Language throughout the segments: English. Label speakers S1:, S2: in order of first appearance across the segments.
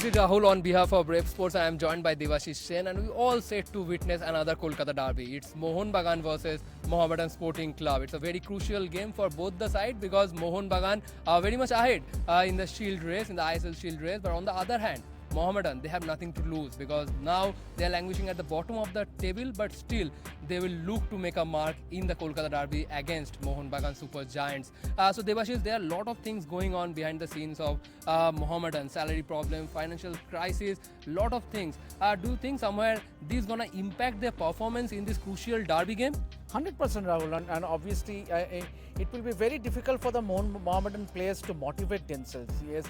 S1: This is Rahul on behalf of Revsportz. I am joined by Devashish Sen and we all set to witness another Kolkata Derby. It's Mohun Bagan versus Mohammedan Sporting Club. It's a very crucial game for both the side because Mohun Bagan are very much ahead in the Shield race, in the ISL Shield race. But on the other hand, Mohammedan, they have nothing to lose because now they are languishing at the bottom of the table, but still they will look to make a mark in the Kolkata Derby against Mohun Bagan Super Giants. So Devashish, there are a lot of things going on behind the scenes of Mohammedan, salary problem, financial crisis, lot of things. Do you think somewhere this is gonna impact their performance in this crucial Derby game?
S2: 100% Rahul, and obviously it will be very difficult for the Mohammedan players to motivate themselves. Yes,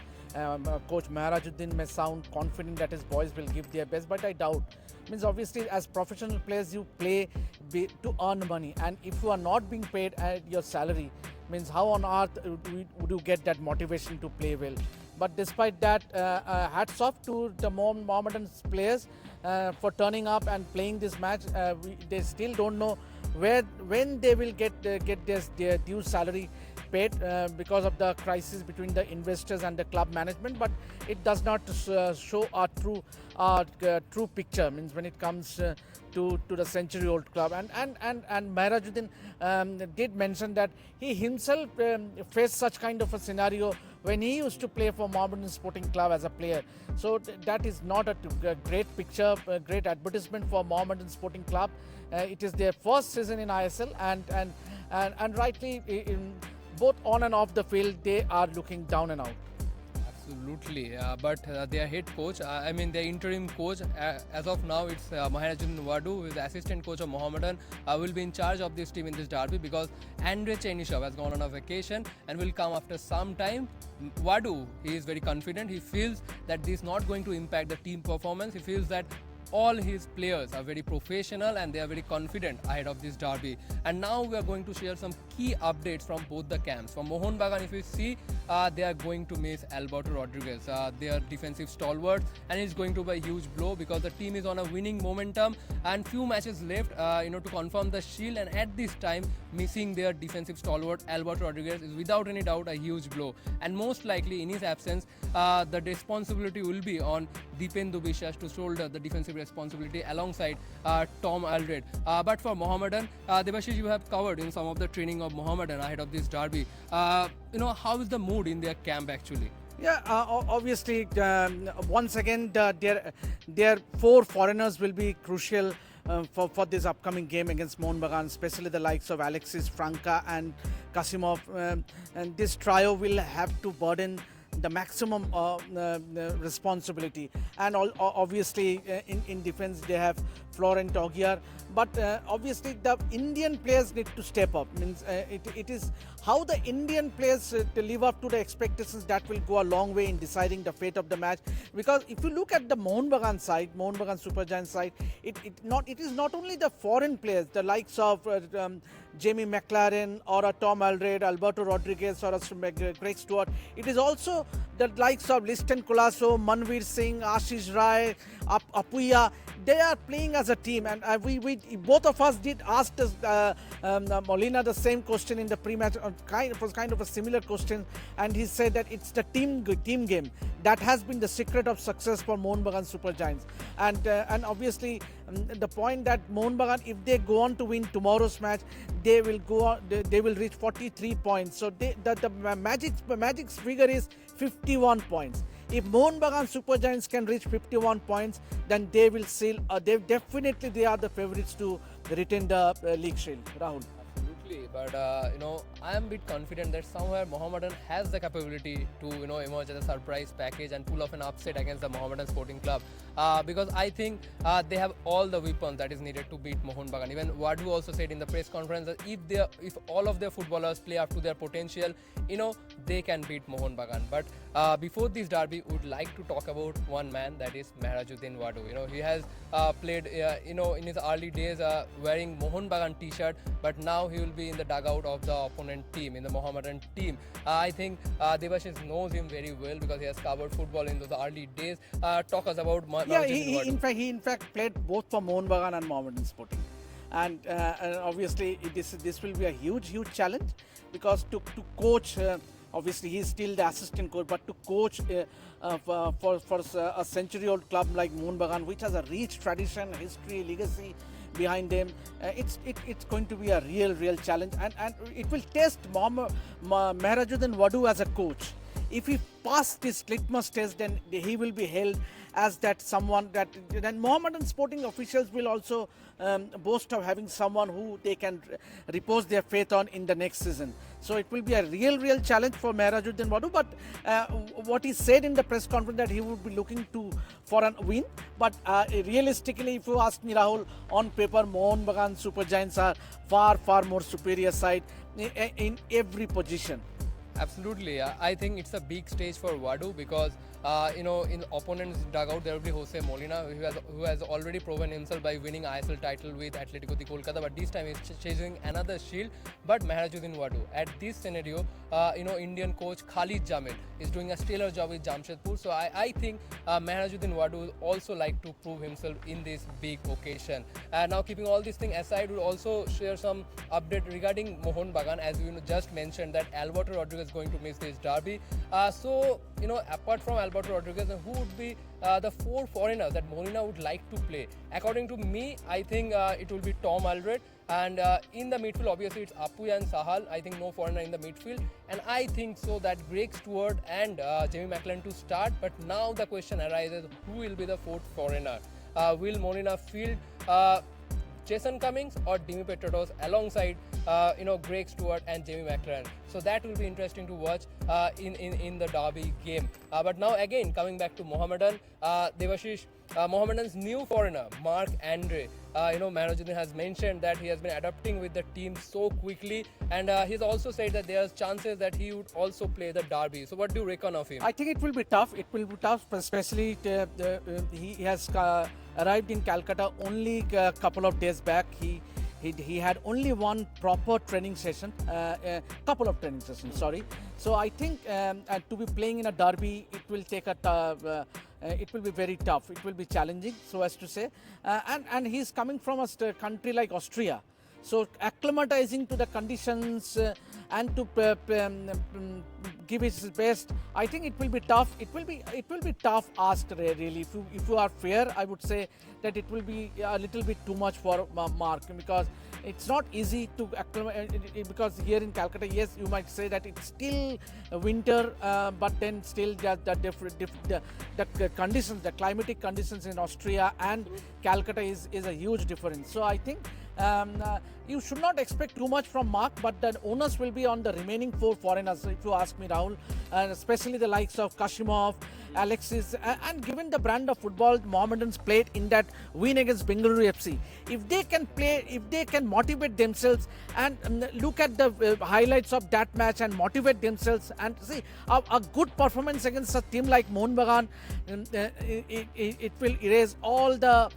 S2: Coach Maharajuddin may sound confident that his boys will give their best, but I doubt. Means obviously as professional players you play to earn money, and if you are not being paid at your salary, means how on earth would you get that motivation to play well? But despite that, hats off to the Mohammedan players for turning up and playing this match. They still don't know when they will get their due salary paid because of the crisis between the investors and the club management, but it does not show a true picture. Means when it comes to the century-old club, and Maharajuddin did mention that he himself faced such kind of a scenario when he used to play for Mohammedan Sporting Club as a player. So that is not a great picture, a great advertisement for Mohammedan Sporting Club. It is their first season in ISL, and rightly both on and off the field they are looking down and out.
S1: Absolutely, but their head coach, their interim coach, as of now it's Maharajuddin Wadu, who is the assistant coach of Mohammedan, will be in charge of this team in this derby because Andre Chernyshov has gone on a vacation and will come after some time. Wadu, he is very confident. He feels that this is not going to impact the team performance. He feels that all his players are very professional and they are very confident ahead of this derby. And now we are going to share some key updates from both the camps. For Mohun Bagan, if you see, they are going to miss Alberto Rodriguez, their defensive stalwart, and it's going to be a huge blow because the team is on a winning momentum and few matches left to confirm the shield, and at this time missing their defensive stalwart Alberto Rodriguez is without any doubt a huge blow, and most likely in his absence the responsibility will be on Dipendu Biswas to shoulder the defensive responsibility alongside Tom Alred. But for Mohammedan, Devashish, you have covered in some of the training of Mohammedan ahead of this derby. How is the mood in their camp actually?
S2: Yeah, obviously, once again, their four foreigners will be crucial for this upcoming game against Mohun Bagan, especially the likes of Alexis, Franca and Kasimov. And this trio will have to burden the maximum responsibility. And obviously, in defense, they have Florent Ogier. But obviously, the Indian players need to step up. Means it is how the Indian players to live up to the expectations that will go a long way in deciding the fate of the match. Because if you look at the Mohun Bagan side, Mohun Bagan Super Giants side, it is not only the foreign players, the likes of Jamie McLaren or a Tom Alred, Alberto Rodriguez or a Greg Stewart. It is also the likes of Liston Colasso, Manveer Singh, Ashish Rai, Apuya. They are playing as a team, and we both of us did ask Molina the same question in the pre-match. It was kind of a similar question, and he said that it's the team game that has been the secret of success for Mohun Bagan Super Giants. And obviously the point that Mohun Bagan, if they go on to win tomorrow's match, they will reach 43 points. So the magic's figure is 51 points. If Mohun Bagan Super Giants can reach 51 points, then they will seal. They are the favourites to retain the league shield. Rahul.
S1: Absolutely, but I am a bit confident that somewhere Mohammedan has the capability to emerge as a surprise package and pull off an upset against the Mohammedan Sporting Club, because I think they have all the weapons that is needed to beat Mohun Bagan. Even Wadu also said in the press conference that if all of their footballers play up to their potential, they can beat Mohun Bagan. But before this derby, we would like to talk about one man, that is Maharajuddin Wadu. He has played in his early days wearing Mohun Bagan t-shirt, but now he will be in the dugout of the opponent team, in the Mohammedan team. I think Devashish knows him very well because he has covered football in those early days. Talk us about
S2: he in fact played both for Mohun Bagan and Mohammedan Sporting. And obviously this will be a huge challenge, because to coach Obviously, he's still the assistant coach, but to coach for a century-old club like Mohun Bagan, which has a rich tradition, history, legacy behind them, it's going to be a real challenge, and it will test Maharajuddin Wadu as a coach. If he passed this litmus test, then he will be held as that someone that then Mohammedan sporting officials will also boast of having someone who they can repose their faith on in the next season. So it will be a real challenge for Maharajuddin Wadu. But what he said in the press conference that he would be looking for a win. But realistically, if you ask me, Rahul, on paper, Mohun Bagan Super Giants are far more superior side in every position.
S1: Absolutely. I think it's a big stage for Wadu because, in opponent's dugout there will be Jose Molina, who has already proven himself by winning ISL title with Atletico de Kolkata, but this time he's chasing another shield. But Maharajuddin Wadu, at this scenario, Indian coach Khalid Jamil is doing a stellar job with Jamshedpur. So I think Maharajuddin Wadu will also like to prove himself in this big occasion. Now, keeping all these things aside, we'll also share some update regarding Mohun Bagan, as you just mentioned that Alberto Rodriguez is going to miss this derby. Apart from Alberto Rodriguez, who would be the four foreigners that Molina would like to play? According to me, I think it will be Tom Alred. And in the midfield, obviously, it's Apuya and Sahal. I think no foreigner in the midfield. And I think so that Greg Stewart and Jamie McLaren to start. But now the question arises, who will be the fourth foreigner? Will Molina field Jason Cummings or Dimi Petratos alongside Greg Stewart and Jamie McLaren? So that will be interesting to watch in the derby game. But now again, coming back to Mohammedan, Devashish, Mohammedan's new foreigner, Mark Andre. Maharajuddin has mentioned that he has been adapting with the team so quickly, and he's also said that there's chances that he would also play the derby. So what do you reckon of him?
S2: I think it will be tough. It will be tough, especially he has arrived in Calcutta only a couple of days back. He had only one proper training session, couple of training sessions, sorry. So I think to be playing in a derby, it will take it will be very tough. It will be challenging, so as to say. And he's coming from a country like Austria. So acclimatizing to the conditions and to give his best, I think it will be tough. It will be tough asked really. If you are fair, I would say that it will be a little bit too much for Mark, because it's not easy to acclimate. Because here in Calcutta, yes, you might say that it's still winter, but then still the conditions, the climatic conditions in Austria and Calcutta is a huge difference. So I think you should not expect too much from Mark, but the onus will be on the remaining four foreigners, if you ask me, Rahul, and especially the likes of Kashimov, Alexis, and given the brand of football Mohammedans played in that win against Bengaluru FC, if they can play, if they can motivate themselves and look at the highlights of that match and motivate themselves and see a good performance against a team like Mohun Bagan, it will erase all the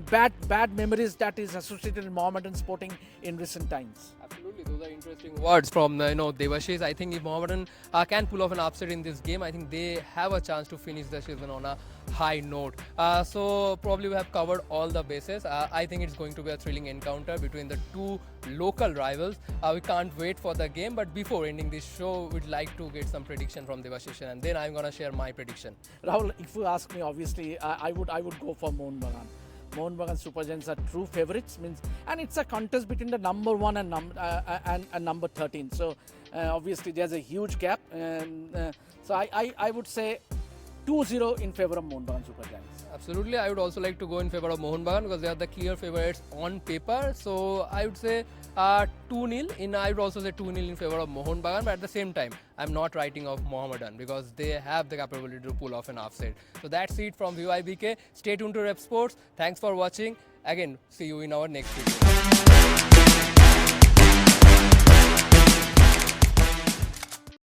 S2: bad memories that is associated with Mohammedan sporting in recent times.
S1: Absolutely, those are interesting words from Devashish. I think if Mohammedan can pull off an upset in this game, I think they have a chance to finish the season on a high note. So probably we have covered all the bases. I think it's going to be a thrilling encounter between the two local rivals. We can't wait for the game, but before ending this show, we'd like to get some prediction from Devashish, and then I'm gonna share my prediction.
S2: Rahul, if you ask me, obviously I would go for Mohun Bagan. Mohun Bagan Super Giants are true favourites, and it's a contest between the number 1 and number 13. So obviously there's a huge gap, so I would say 2-0 in favour of Mohun Bagan Super Giants.
S1: Absolutely, I would also like to go in favour of Mohun Bagan because they are the clear favourites on paper. So I would say 2-0. I would also say 2-0 in favour of Mohun Bagan, but at the same time, I'm not writing off Mohammedan because they have the capability to pull off an upset. So that's it from VYBK. Stay tuned to Revsportz. Thanks for watching. Again, see you in our next video.